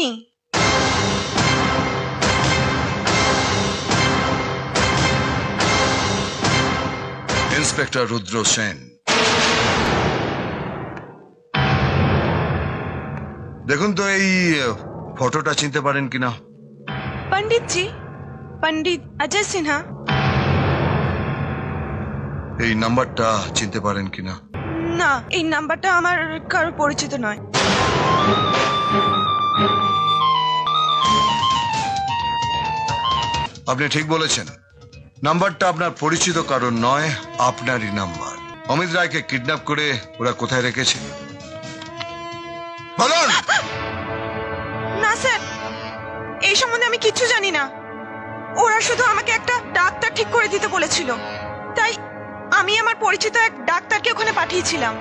আমি। ইন্সপেক্টর রুদ্র সেন, দেখুন তো এই ফটোটা চিনতে পারেন কিনা। पंडित जी, पंडित अजय सिन्हा। এই নাম্বারটা চিনতে পারেন কিনা। না, এই নাম্বারটা আমার কারো পরিচিত নয়। আপনি ঠিক বলেছেন, নাম্বারটা আপনার পরিচিত কারণ নয়, আপনারই নাম্বার। অমিত রায়কে কিডন্যাপ করে ওরা কোথায় রেখেছে বলুন। না স্যার, এই সম্বন্ধে আমি কিচ্ছু জানি না। ওরা শুধু আমাকে একটা ডাক্তার ঠিক করে দিতে বলেছিল, তাই আমি আমার পরিচিত এক ডাক্তারকে ওখানে পাঠিয়েছিলাম।